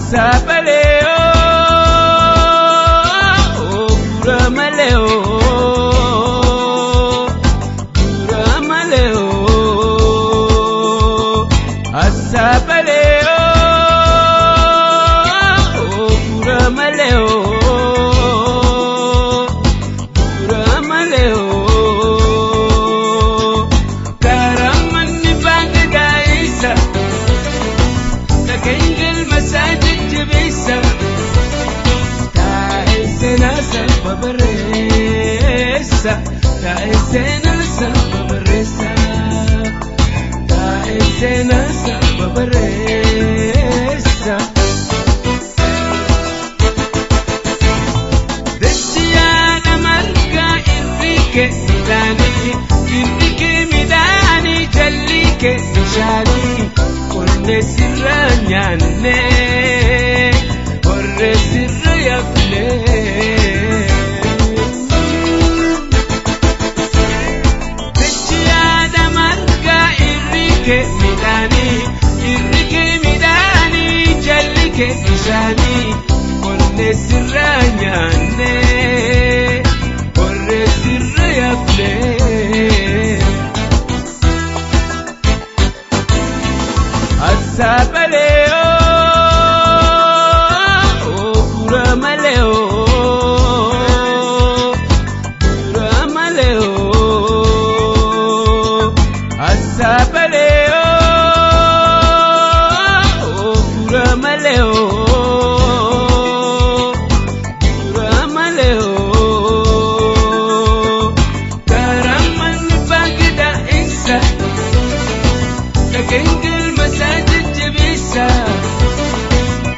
Asabaleo, Buramaleo, Buramaleo, Asabaleo, Buramaleo, Buramaleo, Karamani Bangagaisa, Nakangel Masajid Jibisa, Taisena Salvabaresa, Taisena Salvabaresa, Taisena Salvabaresa. Desiana Marga Enrique Midani Jallike Nishani Korne Sirra Nyanne Korre Sirra Yafle Desiana Marga Enrique Midani Jallike Nishani Korne Sirra Nyanne Korre Sirra Yafle Asabaleo, Buramaleo, Buramaleo, Asabaleo, Buramaleo, Buramaleo, Karaman Bagda Isa, Nakangel Masajid Jibisa,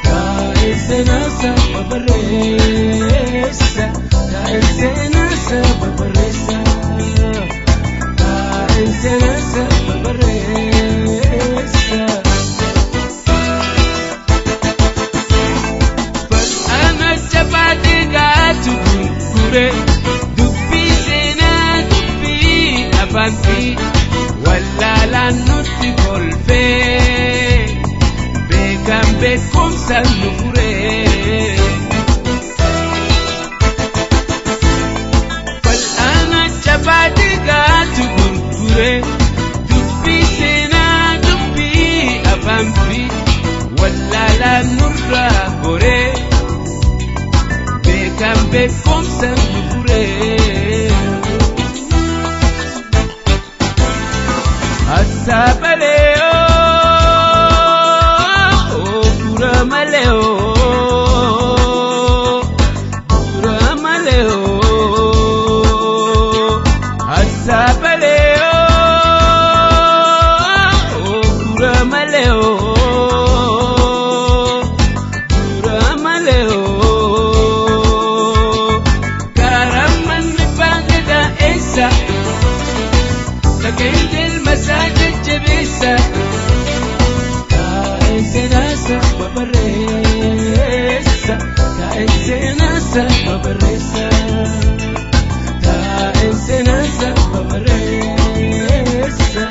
Taisena Salvabaresa, Taisena Salvabaresa, Taisena Salvabaresa. Fal'ana Chapati Gatu Gure, Dubbi Sena Dubbi Avanti, Wallala Nutti Golfe, Bekam Bekum Salure. Fal'ana Chapati Gatu Gure, Dubbi Sena Dubbi Avanti, Wallala Nurra Gore, Bekam Bekum Salure. Asabaleo, Buramaleo, Buramaleo, Asabaleo, Buramaleo, Buramaleo, Karaman Bagda Esa, Nakangel Masajid Jibisa, Taisena Salvabaresa, Taisena Salvabaresa, Taisena Salvabaresa.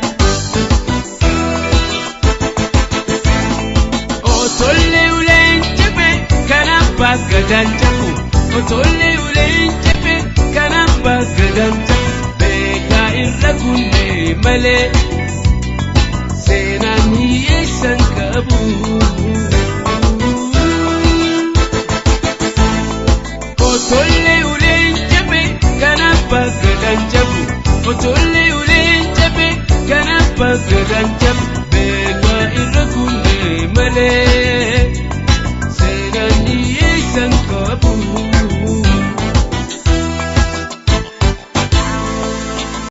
Otolle ulen chepe kanamba gadanjaku, Otolle ulen chepe kanamba gadanjaku. Beka irra kunne male, senani esan kabu. Otolle ulen chepe kanamba gadanjaku, Otolle ulen chepe kanamba gadanjaku.